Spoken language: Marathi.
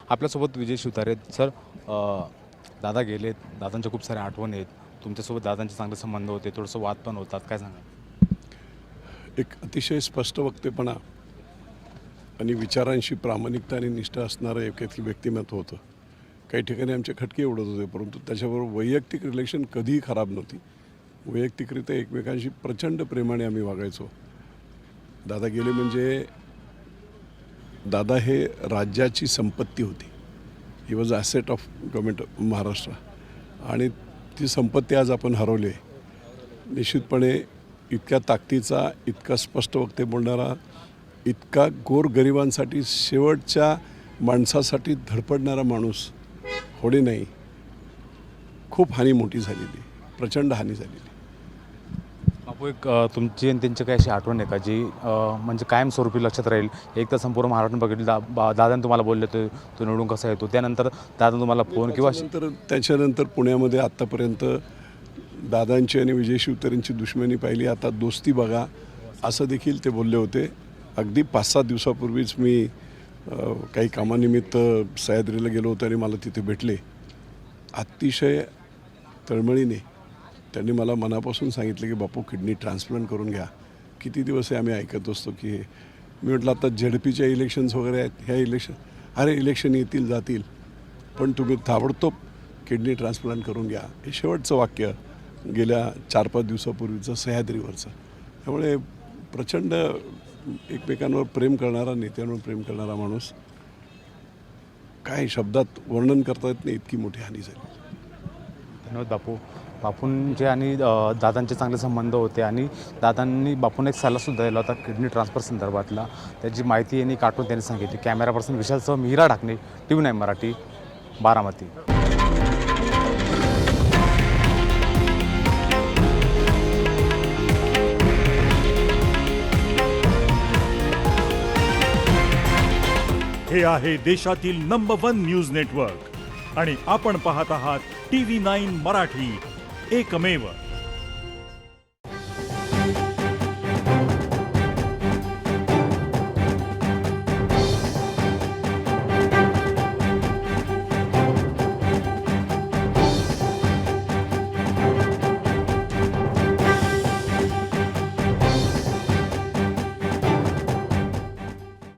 आपल्यासोबत विजय शिवतारे आहेत. सर, दादा गेलेत, दादांच्या खूप साऱ्या आठवणी आहेत. तुमच्यासोबत दादांचे चांगले संबंध होते, थोडंसं वाद पण होतात, काय सांगा? एक अतिशय स्पष्ट वक्तेपणा आणि विचारांशी प्रामाणिकता आणि निष्ठा असणारं एक व्यक्तिमत्व होतं. काही ठिकाणी आमचे खटके उडत होते, परंतु त्याच्याबरोबर वैयक्तिक रिलेशन कधीही खराब नव्हती. वैयक्तिकरित्या एकमेकांशी प्रचंड प्रेमाने आम्ही वागायचो. दादा गेले म्हणजे दादा हे राज्याची संपत्ती होती. He was asset of government of Maharashtra आणि ती संपत्ती आज आपण हरवली आहे. निश्चितपणे इतक्या ताकदीचा, इतका स्पष्ट वक्ते बोलणारा, इतका गोरगरिबांसाठी शेवटच्या माणसासाठी धडपडणारा माणूस होणे नाही. खूप हानी मोठी झालेली, प्रचंड हानी झालेली. बापू, एक तुमची आणि त्यांची काही अशी आठवण आहे का जी म्हणजे कायमस्वरूपी लक्षात राहील? एक तर संपूर्ण महाराष्ट्र बघितलं, दादाने तुम्हाला बोलले तो निवडून कसा येतो, त्यानंतर दादा तुम्हाला फोन किंवा त्याच्यानंतर पुण्यामध्ये आत्तापर्यंत दादांची आणि विजय शिवतारेंची दुश्मनी पाहिली, आता दोस्ती बघा असं देखील ते बोलले होते. अगदी 5-7 दिवसापूर्वीच मी काही कामानिमित्त सह्याद्रीला गेलो होतो आणि मला तिथे भेटले. अतिशय तळमळीने त्यांनी मला मनापासून सांगितलं की बापू, किडनी ट्रान्सप्लांट करून घ्या. किती दिवस आम्ही ऐकत असतो की हे. मी म्हटलं आता झेडपीच्या इलेक्शन्स वगैरे आहेत, ह्या इलेक्शन येतील जातील, पण तुम्ही ताबडतोब किडनी ट्रान्सप्लांट करून घ्या. हे शेवटचं वाक्य गेल्या 4-5 दिवसापूर्वीचं सह्याद्रीवरचं. त्यामुळे प्रचंड एकमेकांवर प्रेम करणारा, नेत्यांवर प्रेम करणारा माणूस, काय शब्दात वर्णन करता येत नाही, इतकी मोठी हानी झाली. धन्यवाद बापू. बापूंचे आणि दादांचे चांगले संबंध होते आणि दादांनी बापूंना एक सल्लासुद्धा दिला होता किडनी ट्रान्सफर संदर्भातला. त्याची माहिती यांनी काढून त्यांनी सांगितली. कॅमेरा पर्सन विशालसह मीरा ढाकणे, TV9 मराठी, बारामती. हे आहे देशातील नंबर 1 न्यूज नेटवर्क आणि आपण पाहत आहात TV9 मराठी, एकमेव.